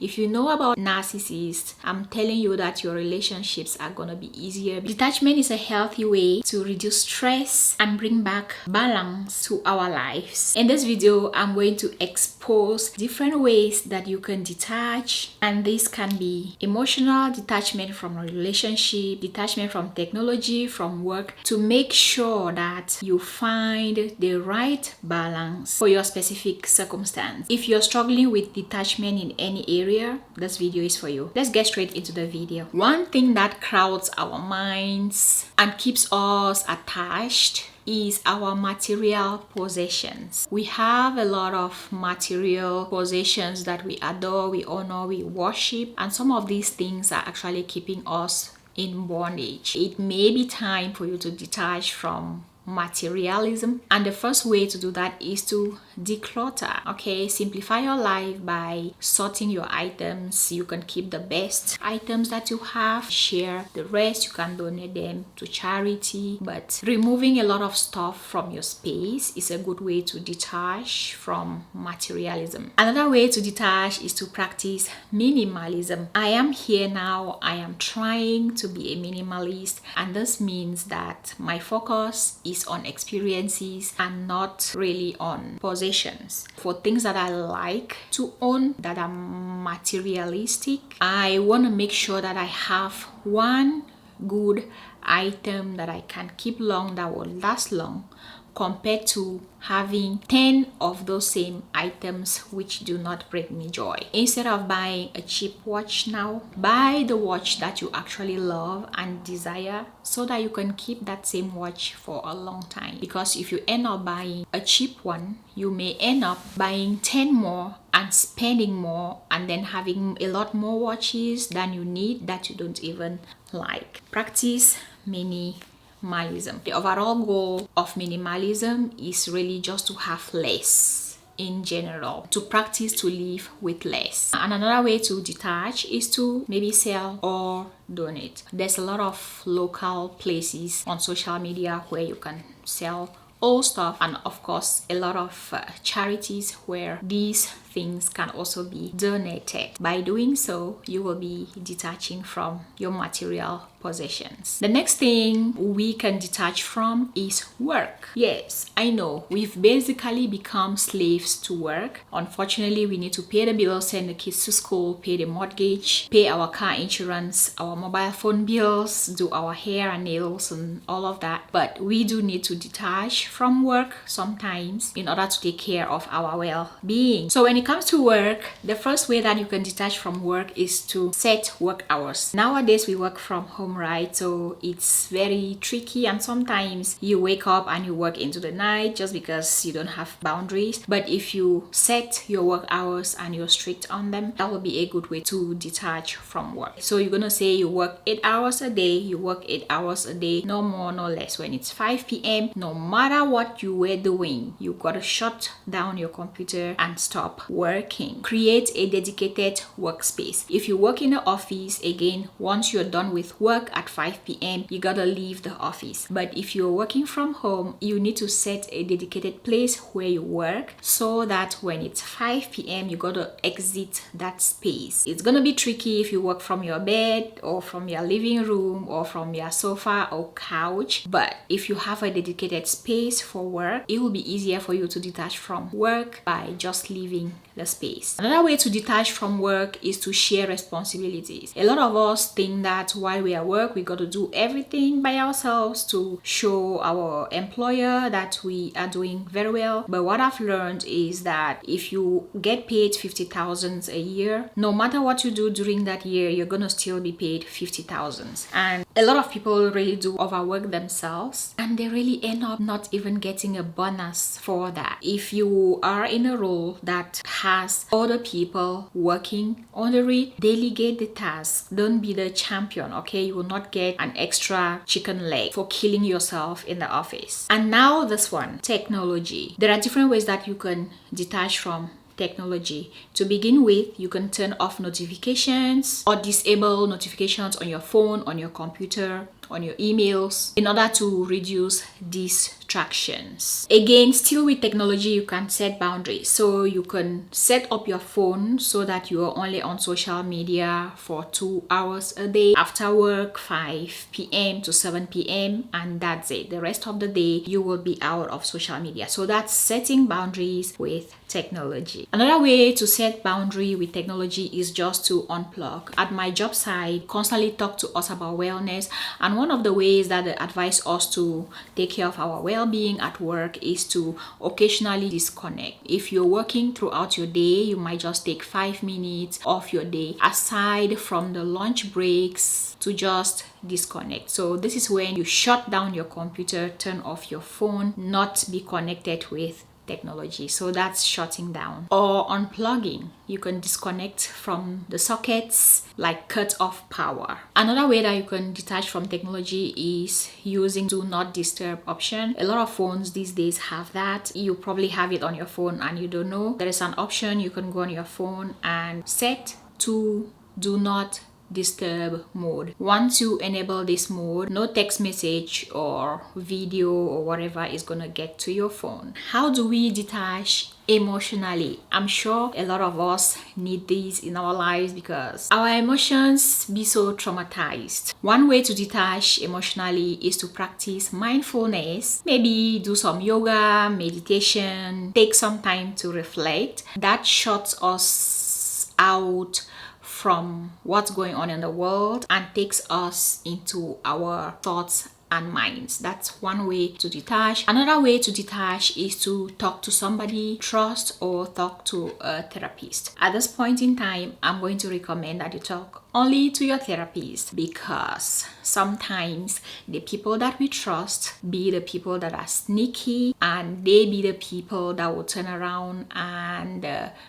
If you know about narcissists, I'm telling you that your relationships are gonna be easier. Detachment is a healthy way to reduce stress and bring back balance to our lives. In this video, I'm going to expose different ways that you can detach, and this can be emotional detachment from a relationship, detachment from technology, from work, to make sure that you find the right balance for your specific circumstance. If you're struggling with detachment in any area, this video is for you. Let's get straight into the video. One thing that crowds our minds and keeps us attached is our material possessions. We have a lot of material possessions that we adore, we honor, we worship, and some of these things are actually keeping us in bondage. It may be time for you to detach from materialism, and the first way to do that is to declutter. Okay, simplify your life by sorting your items. You can keep the best items that you have, share the rest, you can donate them to charity, but removing a lot of stuff from your space is a good way to detach from materialism. Another way to detach is to practice minimalism. I am here now, I am trying to be a minimalist, and this means that my focus is on experiences and not really on possessions. For things that I like to own that are materialistic, I want to make sure that I have one good item that I can keep long, that will last long, compared to having 10 of those same items which do not bring me joy. Instead of buying a cheap watch now, buy the watch that you actually love and desire, so that you can keep that same watch for a long time. Because if you end up buying a cheap one, you may end up buying 10 more and spending more, and then having a lot more watches than you need that you don't even like. Practice minimalism. The overall goal of minimalism is really just to have less in general, to practice to live with less. And another way to detach is to maybe sell or donate. There's a lot of local places on social media where you can sell old stuff, and of course a lot of charities where these things can also be donated. By doing so, you will be detaching from your material possessions. The next thing we can detach from is work. Yes, I know we've basically become slaves to work. Unfortunately, we need to pay the bills, send the kids to school, pay the mortgage, pay our car insurance, our mobile phone bills, do our hair and nails and all of that. But we do need to detach from work sometimes in order to take care of our well-being. So when it comes to work, the first way that you can detach from work is to set work hours. Nowadays we work from home, right? So it's very tricky, and sometimes you wake up and you work into the night just because you don't have boundaries. But if you set your work hours and you're strict on them, that will be a good way to detach from work. So you're gonna say you work 8 hours a day, you work 8 hours a day, no more, no less. When it's 5 p.m., no matter what you were doing, you gotta shut down your computer and stop working. Create a dedicated workspace. If you work in the office, again, once you're done with work at 5 p.m., you gotta leave the office. But if you're working from home, you need to set a dedicated place where you work, so that when it's 5 p.m., you gotta exit that space. It's gonna be tricky if you work from your bed or from your living room or from your sofa or couch, but if you have a dedicated space for work, it will be easier for you to detach from work by just leaving the space. Another way to detach from work is to share responsibilities. A lot of us think that while we are at work, we got to do everything by ourselves to show our employer that we are doing very well. But what I've learned is that if you get paid 50,000 a year, no matter what you do during that year, you're gonna still be paid 50,000. And a lot of people really do overwork themselves, and they really end up not even getting a bonus for that. If you are in a role that has other people working under it, delegate the task. Don't be the champion, okay? You will not get an extra chicken leg for killing yourself in the office. And now this one, technology. There are different ways that you can detach from technology. To begin with, you can turn off notifications or disable notifications on your phone, on your computer, on your emails, in order to reduce these distractions. Again, still with technology, you can set boundaries. So you can set up your phone so that you are only on social media for 2 hours a day. After work, 5 p.m. to 7 p.m. and that's it. The rest of the day, you will be out of social media. So that's setting boundaries with technology. Another way to set boundary with technology is just to unplug. At my job site, constantly talk to us about wellness, and one of the ways that they advise us to take care of our well-being at work is to occasionally disconnect. If you're working throughout your day, you might just take 5 minutes of your day aside from the lunch breaks to just disconnect. So this is when you shut down your computer, turn off your phone, not be connected with technology. So that's shutting down or unplugging. You can disconnect from the sockets, like cut off power. Another way that you can detach from technology is using do not disturb option. A lot of phones these days have that. You probably have it on your phone and you don't know. There is an option you can go on your phone and set to do not disturb mode. Once you enable this mode, no text message or video or whatever is gonna get to your phone. How do we detach emotionally? I'm sure a lot of us need these in our lives because our emotions be so traumatized. One way to detach emotionally is to practice mindfulness. Maybe do some yoga, meditation, take some time to reflect. That shuts us out from what's going on in the world and takes us into our thoughts and minds. That's one way to detach. Another way to detach is to talk to somebody, trust, or talk to a therapist. At this point in time, I'm going to recommend that you talk only to your therapist because sometimes the people that we trust be the people that are sneaky and they be the people that will turn around and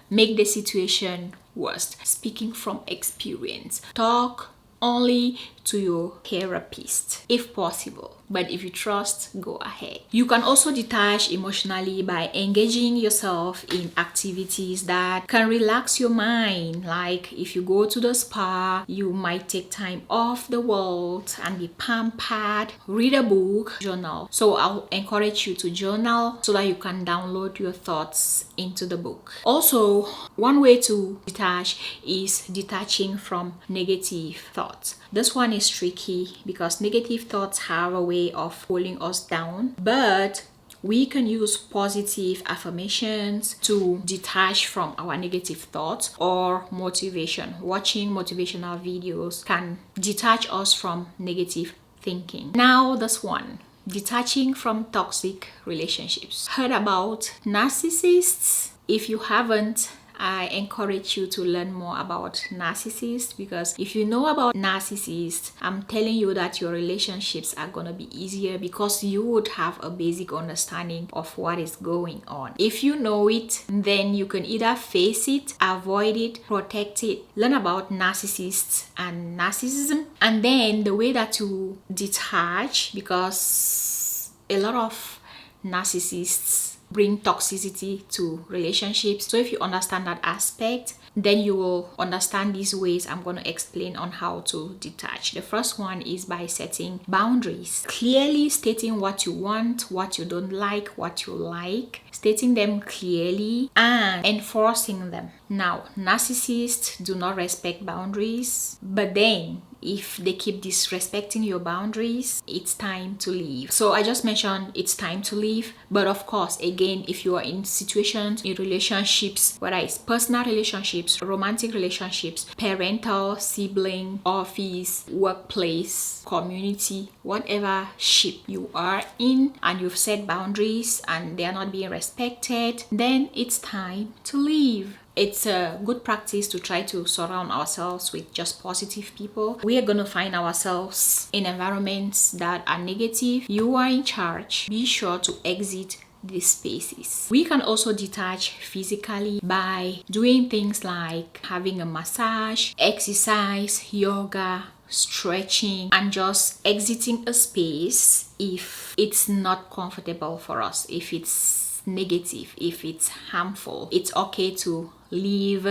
make the situation worse. Speaking from experience, talk only to your therapist if possible, but if you trust, go ahead. You can also detach emotionally by engaging yourself in activities that can relax your mind. Like if you go to the spa, you might take time off the world and be pampered, read a book, journal. So I'll encourage you to journal so that you can download your thoughts into the book. Also, one way to detach is detaching from negative thoughts. This one is tricky because negative thoughts have a way of pulling us down, but we can use positive affirmations to detach from our negative thoughts, or motivation. Watching motivational videos can detach us from negative thinking. Now this one, detaching from toxic relationships. Heard about narcissists? If you haven't, I encourage you to learn more about narcissists, because if you know about narcissists, I'm telling you that your relationships are gonna be easier because you would have a basic understanding of what is going on. If you know it, then you can either face it, avoid it, protect it, learn about narcissists and narcissism, and then the way that you detach, because a lot of narcissists bring toxicity to relationships. So if you understand that aspect, then you will understand these ways I'm going to explain on how to detach. The first one is by setting boundaries. Clearly stating what you want, what you don't like, what you like, stating them clearly and enforcing them. Now, narcissists do not respect boundaries, but then if they keep disrespecting your boundaries, it's time to leave. So I just mentioned it's time to leave, but of course, again, if you are in situations, in relationships, whether it's personal relationships, romantic relationships, parental, sibling, office, workplace, community, whatever ship you are in, and you've set boundaries and they are not being respected, then it's time to leave. It's a good practice to try to surround ourselves with just positive people. We are going to find ourselves in environments that are negative. You are in charge. Be sure to exit these spaces. We can also detach physically by doing things like having a massage, exercise, yoga, stretching, and just exiting a space if it's not comfortable for us, if it's negative, if it's harmful. It's okay to leave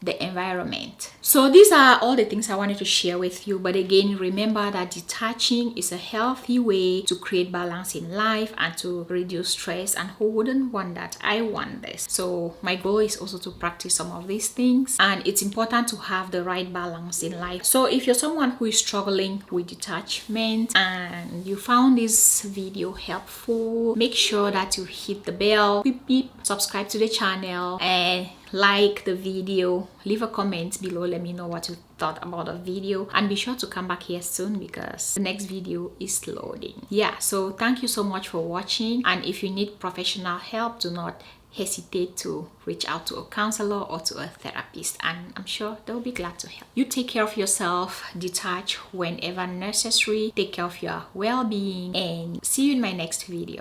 the environment. So these are all the things I wanted to share with you. But again, remember that detaching is a healthy way to create balance in life and to reduce stress. And who wouldn't want that? I want this. So my goal is also to practice some of these things, and it's important to have the right balance in life. So if you're someone who is struggling with detachment and you found this video helpful, make sure that you hit the bell, beep beep, subscribe to the channel, and like the video, leave a comment below, let me know what you thought about the video, and be sure to come back here soon because the next video is loading. Yeah, so thank you so much for watching, and if you need professional help, do not hesitate to reach out to a counselor or to a therapist, and I'm sure they'll be glad to help. You take care of yourself, detach whenever necessary, take care of your well-being, and see you in my next video.